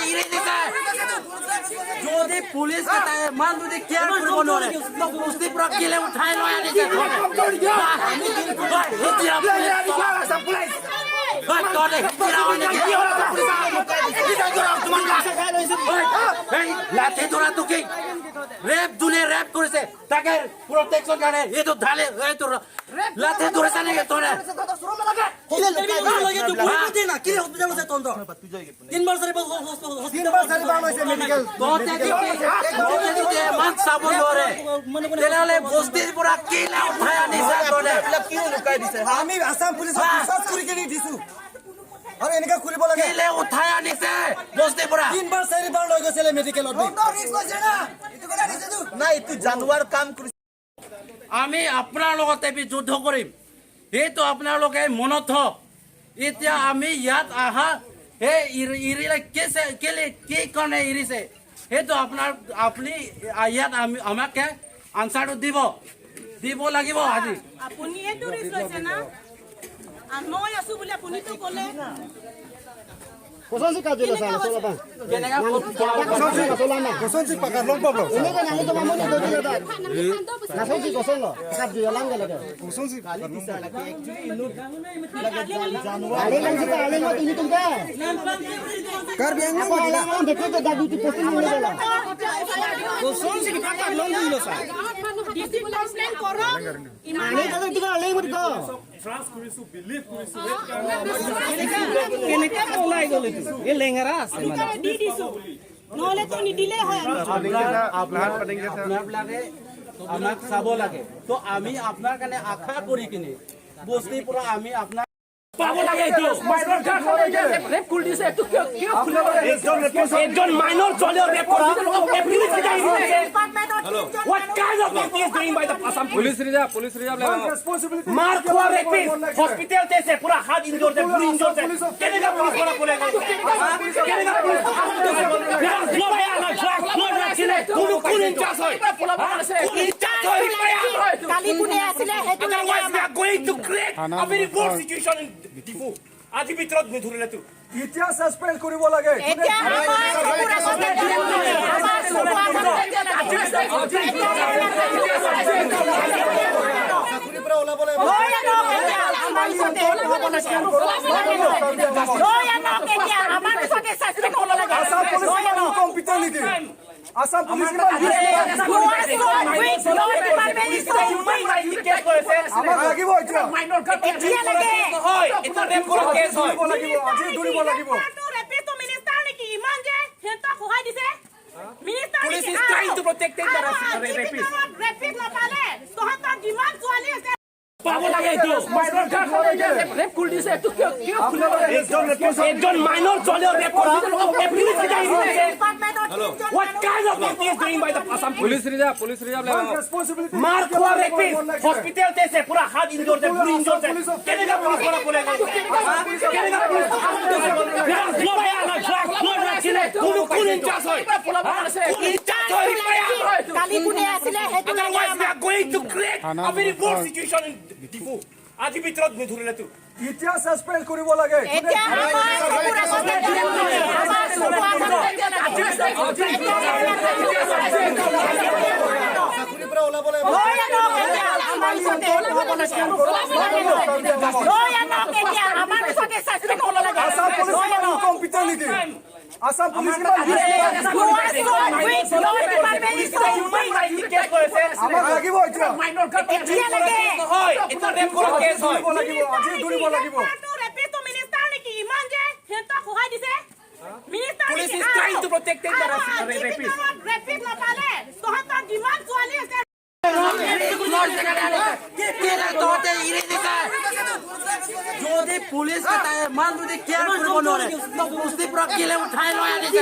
ইৰি দিছে যদি পুলিচ মান যদি কেয়াৰ কৰিব নোৱাৰে বস্তি পৰা কিলে উঠাই লৈ আনিছে লাঠি ধৰাটো কি ৰেপ যোনে ৰেপ কৰিছে তাকে প্ৰটেকশ্যন কাৰণে এইটো ঢালে এইটো লাঠি ধৰিছে নেকি তনে চাব নোৱাৰে তেনেহ'লে বস্তিৰ পৰা কিলা উঠাই আনিছে আমি আসাম পুলিচক বিশ্বাস কৰি কেনে দিছো আৰু এনেকা কৰিব লাগে কিলে উঠাই আনিছে বস্তিৰ পৰা 3 বাৰ 4 বাৰ লৈ গৈছিলে মেডিকেলত নাই এইটো জানুৱাৰ কাম কৰিছে আমি আপোনাৰ লগতে যুদ্ধ কৰিম সেইটো আপোনালোকে মনত থওক এতিয়া আমি ইয়াত আহা সেই এৰিলে কেলে কি কাৰণে এৰিছে সেইটো আপুনি ইয়াত আমাকে আনচাৰটো দিব লাগিব আজি আপুনি এইটো ৰিস্ক লৈছে না মই আছো বুলি আপুনিতো ক'লে Kosan si kajela sana sola bang. কেনেকা Kosan na. কোচন জি পাকা লং problem Ini kan ani to mamoni do dile da. Nasan si kosan lo. Kap dia lang gala da. কোচন জি Ale lang si ka ale mo ini tum ka. কাৰ বিয়াং Ako ala mo dekhe to dadu ti posti ni gala. Cushion G পাকা লং দিলো sir DC complain কৰক Ani to ti ka ale mo ko. Trust কৰিছো believe কৰিছো কেনেকা ওলাই গলে এ লেঙাৰা আছে মানে দি দিছো নহলে তো নিদিলে হয় আপোনালোকে আমাক চাব লাগে তো আমি আপোনাৰ কাৰণে আশা কৰি কিনে বস্তিৰ পৰা আমি আপোনাৰ পাব লাগে এইটো মাইনৰ কাক ৰেপ কৰি দিছে এইটো কিয় খুলিব লাগে একজন মাইনৰ চলে ৰেপ কৰা এপ্ৰিলিছ গাই দিছে what kind of thing is doing by the Assam police reserve মার খোয়া রেপিস হসপিটাল তেছে পুরা হাত ইনজোর দে পুরি ইনজোর দে কেনেকা পুলিশ করা বলে কেনেকা পুলিশ কোনো কোন ইনচার্জ হয় ইনচার্জ হয় কালি কোনে আছিলে হেতু otherwise we are going to create a very worse situation in Difu আজি ভিতৰত ধৰিলে তো এতিয়া সাসপেন্ড কৰিব লাগে এতিয়া আমাৰ চাকৰি পৰা ওলাব লাগিব আসাম পুলিচ কম্পিটেন্ট নেকি আসাম পুলিচ আমাক লাগিব এতিয়া মাইনৰ কাট হয় এটা ৰেপ কৰা কেছ হয় লাগিব আজি দৌৰিব লাগিব Police is trying to protect the rapist. পাব লাগে এইটো মাইনৰ কাক ৰেপ কৰি দিছে এইটো কিয় খুলিব লাগে একজন মাইনৰ চলে ৰেপ কৰা এপ্ৰিলিছ গাই দিছে what kind of thing is doing by the Assam police reserve মার খোয়া রেপিস হসপিটাল তেছে পুরা হাত ইনজোর দে পুরি ইনজোর দে কেনেকা পুলিশ করা বলে কেনেকা পুলিশ কোনো কোন ইনচার্জ হয় ইনচার্জ হয় কালি কোনে আছিলে হেতু otherwise we are going to create a very worse situation in Difu আজি ভিতৰত ধৰিলে তো এতিয়া সাসপেন্ড কৰিব লাগে এতিয়া চাকৰি পৰা ওলাব লাগিব আসাম পুলিচ কম্পিটেন্ট নেকি আসাম পুলিচ আমাক লাগিব এতিয়া মাইনৰ কাট হয় এটা ৰেপ কৰা কেছ হয় লাগিব আজি দৌৰিব লাগিব Police is trying to protect the rapist. যদি পুলিচ মান যদি কেয়াৰ কৰিব নোৱাৰে বস্তিৰ পৰা কিলে উঠাই লৈ আনিছে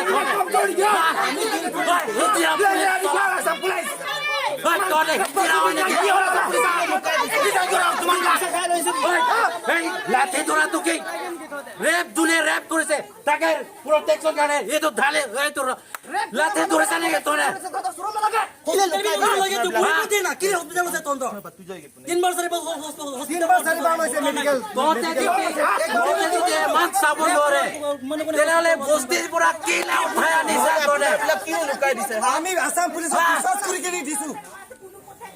লাঠি ধৰাটো কি ৰেপ যোনে ৰেপ কৰিছে তাকে প্ৰটেকশ্যন কাৰণে এইটো ঢালে এইটো লাঠি ধৰিছে নেকি তনে তেনেহ'লে বস্তিৰ পৰা কি উঠাই আনিছে তনে আমি আসাম পুলিচক বিশ্বাস কৰি কেনে দিছো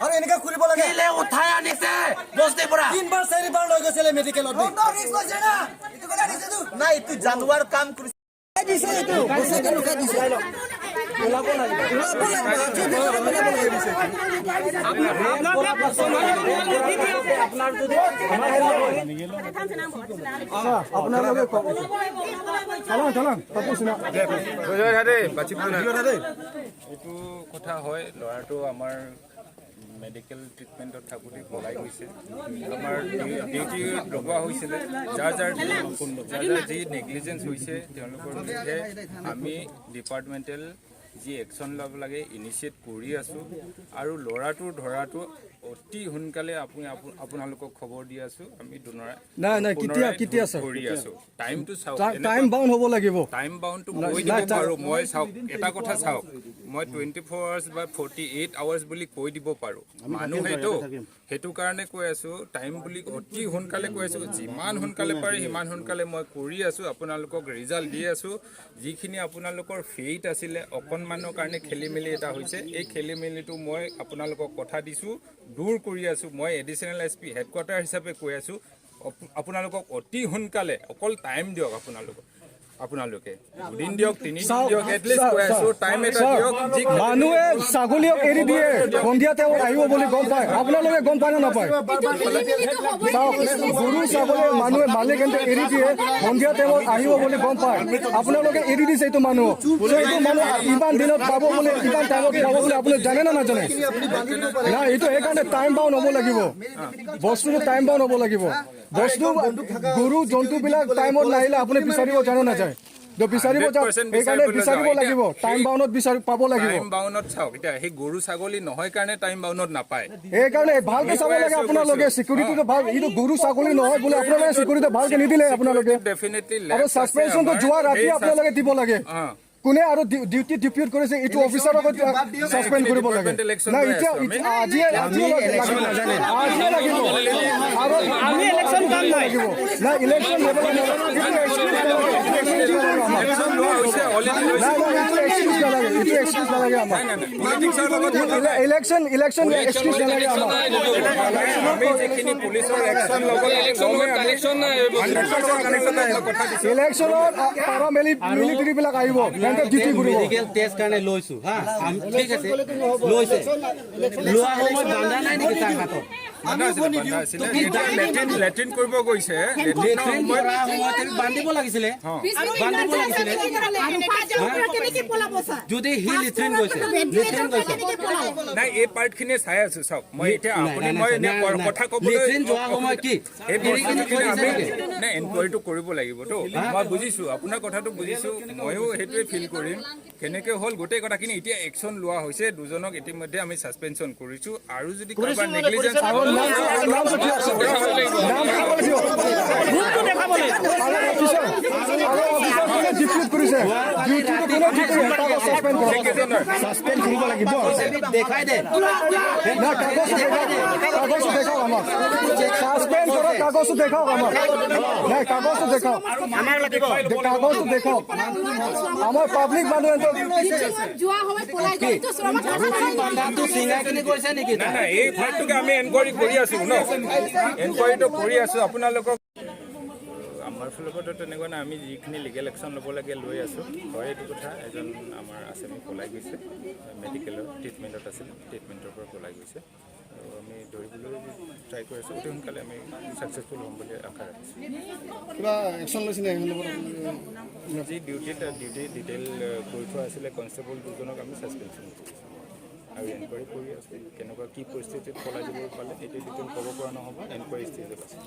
আৰু এনেকা কৰিব লাগে কিলে উঠাই আনিছে বস্তিৰ পৰা 3 4 লৈ গৈছিলে মেডিকেলত নাই এইটো জানুৱাৰ কাম কৰিছে এইটো কথা হয় ল'ৰাটো আমাৰ মেডিকেল ট্ৰিটমেণ্টত থাকোঁতে পলাই গৈছে আমাৰ ডিউটি লগোৱা হৈছিলে যাৰ যি নেগলিজেঞ্চ হৈছে তেওঁলোকৰ বিৰুদ্ধে আমি ডিপাৰ্টমেণ্টেল যি একশ্যন ল'ব লাগে ইনিচিয়েট কৰি আছোঁ আৰু ল'ৰাটোৰ ধৰাটো অতি সোনকালে আপোনালোকক খবৰ দি আছোঁ আমি কেতিয়া কৰি আছোঁ টাইমটো চাওক টাইম বাউণ্ড হ'ব লাগিব টাইম বাউণ্ডটো কৈ দিব পাৰোঁ মই চাওক এটা কথা চাওক মই 24 আৱাৰ্ছ বা 48 আৱাৰ্ছ বুলি কৈ দিব পাৰোঁ মানুহেতো সেইটো কাৰণে কৈ আছোঁ টাইম বুলি অতি সোনকালে কৈ আছোঁ যিমান সোনকালে পাৰে সিমান সোনকালে মই কৰি আছোঁ আপোনালোকক ৰিজাল্ট দি আছোঁ যিখিনি আপোনালোকৰ ফেইট আছিলে অকণমানৰ কাৰণে খেলি মেলি এটা হৈছে এই খেলি মেলিটো মই আপোনালোকক কথা দিছোঁ দূৰ কৰি আছোঁ মই এডিশ্যনেল SP হেডকোৱাৰ্টাৰ হিচাপে কৈ আছোঁ আপোনালোকক অতি সোনকালে অকল টাইম দিয়ক আপোনালোকে দুদিন দিয়ক 3 দিন দিয়ক এটলিষ্ট কৈ আছোঁ টাইম এটা দিয়ক মানুহে ছাগলীক এৰি দিয়ে সন্ধিয়া তেওঁ আহিব বুলি গম পায় আপোনালোকে গম পায় নে নাপায় গৰু ছাগলী মানুহে মালিক এৰি দিয়ে সন্ধিয়া তেওঁ আহিব বুলি গম পায় আপোনালোকে এৰি দিছে এইটো মানুহ এইটো মানুহ ইমান দিনত পাব বুলি ইমান টাইমত পাব বুলি আপুনি জানে নে নাজানে না এইটো সেইকাৰণে টাইম বাউণ্ড হ'ব লাগিব বস্তুটো টাইম বাউণ্ড হ'ব লাগিব বস্তু গৰু জন্তুবিলাক টাইমত নাহিলে আপুনি বিচাৰিব জানো নাযায় বিচাৰিব সেইকাৰণে বিচাৰিব লাগিব টাইম বাউণ্ডত পাব লাগিব টাইম বাউণ্ডত চাওক এতিয়া সেই গৰু ছাগলী নহয় কাৰণে টাইম বাউণ্ডত নাপায় সেইকাৰণে ভালকে চাব লাগে আপোনালোকে চিকিউৰিটিটো ভাল এইটো গৰু ছাগলী নহয় বুলি আপোনালোকে চিকিউৰিটি ভালকে নিদিলে আপোনালোকে আৰু ছাছপেনশ্যনটো যোৱা ৰাতি আপোনালোকে দিব লাগে কোনে আৰু ডিউটি ডিপিউট কৰিছে এইটো অফিচাৰক ছাছপেণ্ড কৰিব লাগে না এতিয়া আজিয়ে লাগিব আৰু আমি ইলেকশ্যন কাম লাগিব না ইলেকশ্যন ইলেকশ্যন এক্সকিউজ নালাগে ইলেকশ্যনত পাৰা মিলিটাৰী বিলাক আহিব মেডিকেল টেষ্ট কাৰণে লৈছো হা ঠিক আছে লৈছে লোৱা সময়ত বান্ধা নাই নেকি তাৰ হাতত লেট্ৰিন কৰিব গৈছে বান্ধিব লাগিছিলে যদি সি লেট্ৰিন গৈছে নাই এই পাৰ্ট খিনি চাই আছো চাওক মই এতিয়া আপুনি মই কথা ক'বলৈ যোৱা সময় কি এনকুৱাৰীটো কৰিব লাগিবতো মই বুজিছো আপোনাৰ কথাটো বুজিছো ময়ো সেইটোৱে ফিল কৰিম কেনেকৈ হ'ল গোটেই কথাখিনি এতিয়া একশ্যন লোৱা হৈছে দুজনক ইতিমধ্যে আমি ছাছপেনশ্যন কৰিছো আৰু যদি কাৰোবাৰ নেগলিজেঞ্চ দেখাই দে কাগজটো দেখাওক আমাক নাই কাগজটো দেখাওক কাগজটো দেখাওক আমাৰ পাব্লিক মানুহ এই ফাইলটোকে আমি এনকুৱাৰী কৰি আছো ন এনকুৱাৰীটো কৰি আছো আপোনালোকক আমাৰ ফালৰ পৰা তেনেকুৱা নাই আমি যিখিনি লিগেল একশ্যন ল'ব লাগে লৈ আছোঁ হয় এইটো কথা এজন আমাৰ আছামী পলাই গৈছে মেডিকেলৰ ট্ৰিটমেণ্টত আছিল ট্ৰিটমেণ্টৰ পৰা পলাই গৈছে আৰু আমি ধৰিবলৈ ট্ৰাই কৰি আছোঁ অতি সোনকালে আমি ছাকচেছফুল হ'ম বুলি আশা ৰাখিছোঁ কিবা একশ্যন লৈছিলে যি ডিউটি ডিটেইল কৰি থোৱা আছিলে কনষ্টেবল দুজনক আমি ছাছপেনশ্যন কৰিছোঁ আৰু এনকুৱাৰী কৰি আছোঁ কেনেকুৱা কি পৰিস্থিতিত পলাই যাব পালে এতিয়া ডিটেইল ক'ব পৰা নহ'ব এনকুৱাৰী ষ্টেজত আছে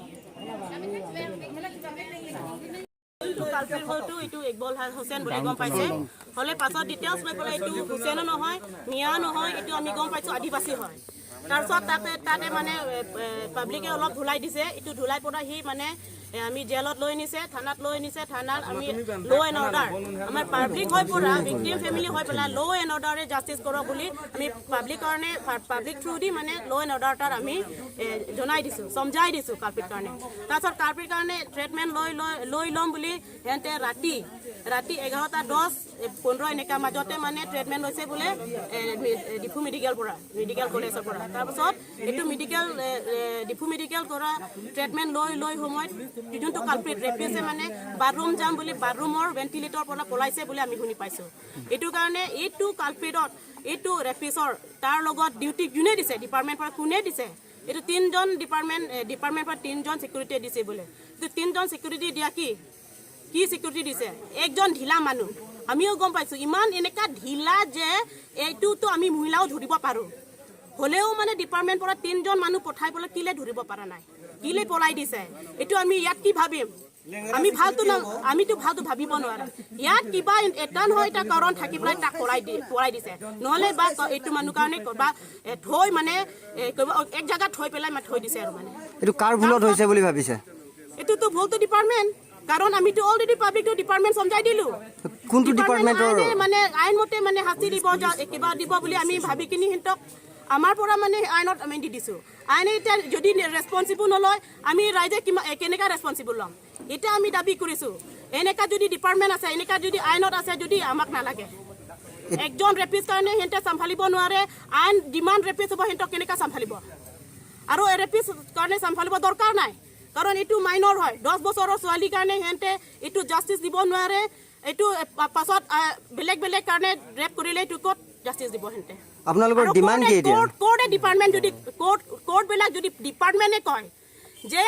এইটো ইকবাল হুছেইন বুলি গম পাইছে হ'লে পাছত ডিটেইলছ লৈ পেলাই এইটো হুছেইনো নহয় মিয়া নহয় এইটো আমি গম পাইছোঁ আদিবাসী হয় তাৰপিছত তাতে মানে পাব্লিকে অলপ ধুলাই দিছে এইটো ধুলাই পৰা সি মানে আমি জেলত লৈ নিছে থানাত আমি ল' এণ্ড অৰ্ডাৰ আমাৰ পাব্লিক হৈ পৰা ভিক্টিম ফেমিলি হৈ পেলাই ল' এণ্ড অৰ্ডাৰে জাষ্টিছ কৰক বুলি আমি পাব্লিক থ্ৰু দি মানে ল' এণ্ড অৰ্ডাৰ তাত আমি জনাই দিছোঁ সমজাই দিছোঁ কাৰ্পিৰ কাৰণে তাৰপিছত কাৰ্পিৰ কাৰণে ট্ৰিটমেণ্ট লৈ ল'ম বুলি সিহঁতে ৰাতি 11:10-15 এনেকুৱা মাজতে মানে ট্ৰিটমেণ্ট লৈছে বোলে ডিফু মেডিকেল কলেজৰ পৰা তাৰপিছত এইটো ডিফু মেডিকেল কৰা ট্ৰিটমেণ্ট লৈ সময়ত যোনটো কালপ্ৰিট ৰেপিছে মানে বাথৰুম যাম বুলি বাথৰুমৰ ভেণ্টিলেটৰ পৰা পলাইছে বুলি আমি শুনি পাইছোঁ এইটো কাৰণে এইটো কালপ্ৰিটত এইটো ৰেপিছৰ তাৰ লগত ডিউটি যোনে দিছে ডিপাৰ্টমেণ্ট পৰা কোনে দিছে এইটো 3জন ডিপাৰ্টমেণ্ট পৰা 3জন চিকিউৰিটি দিছে বোলে 3জন চিকিউৰিটি দিয়া কি চিকিউৰিটি দিছে একজন ঢিলা মানুহ আমিও গম পাইছোঁ ইমান এনেকুৱা ঢিলা যে এইটোতো আমি মহিলাও ধৰিব পাৰোঁ হ'লেও মানে ডিপাৰ্টমেণ্ট পৰা 3জন মানুহ পঠাই পেলাই কিলে ধৰিব পৰা নাই কিলে পলাই দিছে এইটো আমি ইয়াত কি ভাবিম আমিতো ভালটো ভাবিব নোৱাৰো ইয়াত কিবা এটা নহয় এটা কাৰণ থাকি পেলাই তাক পলাই দিছে নহ'লে বা এইটো মানুহ কাৰণে বা থৈ মানে এক জেগাত থৈ পেলাই থৈ দিছে আৰু মানে এইটো কাৰ ভুলত হৈছে বুলি ভাবিছে এইটোতো ভুলটো ডিপাৰ্টমেণ্ট কাৰণ আমিতো অলৰেডি পাব্লিকটো ডিপাৰ্টমেণ্ট সমজাই দিলোঁ কোনটো ডিপাৰ্টমেণ্টৰ মানে আইনমতে মানে শাস্তি দিব কিবা দিব বুলি আমি ভাবি কিনি সিহঁতক আমাৰ পৰা মানে আইনত আমি দি দিছোঁ আইনে এতিয়া যদি ৰেছপঞ্চিবল নলয় আমি ৰাইজে কেনেকৈ ৰেছপঞ্চিবল ল'ম এতিয়া আমি দাবী কৰিছোঁ এনেকুৱা যদি ডিপাৰ্টমেণ্ট আছে এনেকুৱা যদি আইনত আছে যদি আমাক নালাগে একজন ৰেপিছ কাৰণে সিহঁতে চম্ভালিব নোৱাৰে আইন যিমান ৰেপিছ হ'ব সিহঁতক কেনেকৈ চম্ভালিব আৰু ৰেপিছ কাৰণে চম্ভালিব দৰকাৰ নাই কাৰণ এইটো মাইনৰ হয় 10 বছৰৰ ছোৱালীৰ কাৰণে সিহঁতে এইটো জাষ্টিছ দিব নোৱাৰে এইটো পাছত বেলেগ কাৰণে ৰেপ কৰিলে এইটো ক'ত জাষ্টিছ দিব সিহঁতে আপোনালোকৰ ডিমাণ্ড কি এতিয়া কোৰ্টে ডিপাৰ্টমেণ্ট যদি কোৰ্টবিলাক যদি ডিপাৰ্টমেণ্টে কয় যে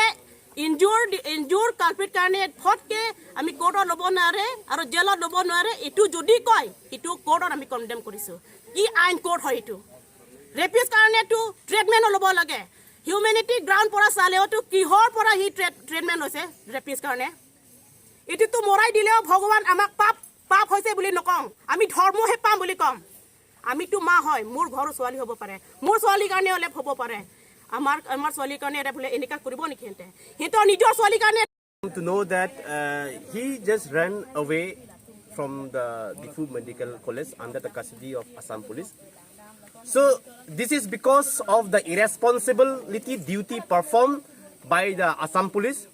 ইনজুৰ কালপ্ৰিট কাৰণে ফটকে আমি কোৰ্টত ল'ব নোৱাৰে আৰু জেলত ল'ব নোৱাৰে এইটো যদি কয় এইটো কোৰ্টত আমি কণ্ডেম কৰিছোঁ কি আইন কোৰ্ট হয় এইটো ৰেপিছ কাৰণেতো ট্ৰিটমেণ্ট ল'ব লাগে হিউমেনিটি গ্ৰাউণ্ড পৰা চালেওতো কিহৰ পৰা সি ট্ৰিটমেণ্ট লৈছে ৰেপিছ কাৰণে এইটোতো মৰাই দিলেও ভগৱান আমাক পাপ হৈছে বুলি নকওঁ আমি ধৰ্মহে পাম বুলি ক'ম আমিতো মা হয় মোৰ ঘৰৰ ছোৱালী হ'ব পাৰে মোৰ ছোৱালীৰ কাৰণে অলপ হ'ব পাৰে আমাৰ ছোৱালীৰ কাৰণে বোলে এনেকুৱা কৰিব নেকি সিহঁতৰ নিজৰ ছোৱালীৰ কাৰণে To know that he just ran away from the Diffu Medical College under the custody of Assam Police. So this is because of the irresponsibility duty performed by the Assam Police,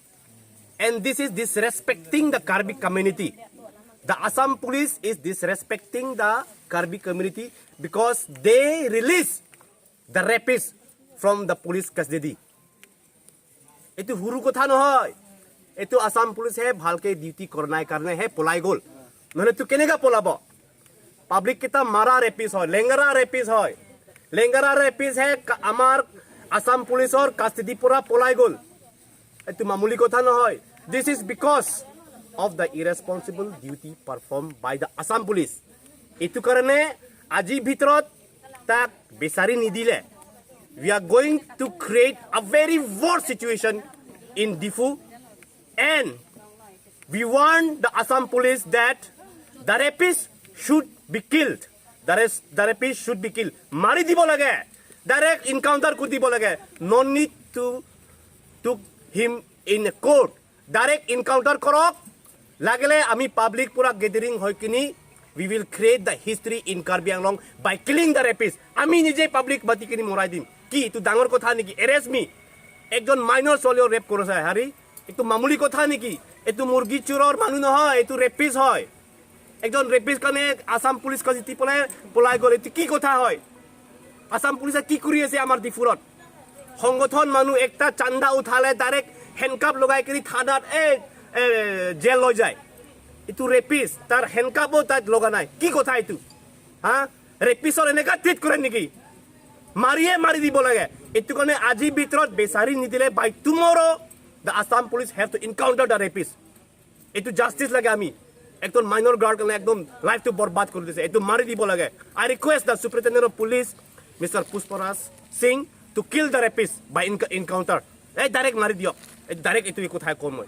and this is disrespecting the Karbi community. The Assam Police is disrespecting the Karbi community because they release the rapists from the police custody. Itu huru kotha nohoy. Itu Assam Police he bhalke duty kornai karne he polai gol. Nohole tu kenega polabo? Public kita mara rapist hoy, lengara rapist hoy. Lengara rapist he amar Assam Police or custody pura polai gol. Itu mamuli kotha nohoy. This is because of the irresponsible duty performed by the Assam Police. Itu karane aji bhitorot tak besari nidile. We are going to create a very worse situation in Diffu, and we want the Assam Police that the rapists should be killed. The rapists should be killed. Mari dibo lage. Direct encounter kudi dibo lage. No need to took him in a court. Direct encounter korok. Lagele ami public pura gathering hoy kini. We will create the history in Karbi Anglong by killing the rapists. Ami nije public bati kini morai dim. Ki itu dangor kotha niki? Arrest me. Ekjon minor solio rape korose hari. Itu mamuli kotha niki? Itu murgi churor manu nohoy. Itu rapist hoy. Ekjon rapist kane Assam Police kajiti polai gol. Itu ki kotha hoy? Assam Police ki kuri ase amar Diffurot? সংগঠন মানুহ একটা চান্দা উঠালে direct handcuff লগাই কৰি থানাত gel লৈ যায় ইটো ৰেপিছ তাৰ হ্যান্ডকাপো তাত লগা নাই কি কথা ইটো হা ৰেপিছৰ এনেকা ট্ৰিট কৰে নেকি মাৰি দিব লাগে ইটো কাৰণে আজি ভিতৰত বেচাৰি নিদিলে by tomorrow the Assam Police have to encounter the rapist ইটো জাস্টিস লাগে আমি একদম মাইনৰ গাৰ্ড কাৰণে একদম লাইফটো বৰবাদ কৰি দিছে ইটো মাৰি দিব লাগে I request the Superintendent of Police Mr. Pushparaj Singh to kill the rapist by encounter. Direct mari diok. Direct itu ikut hai kon moi.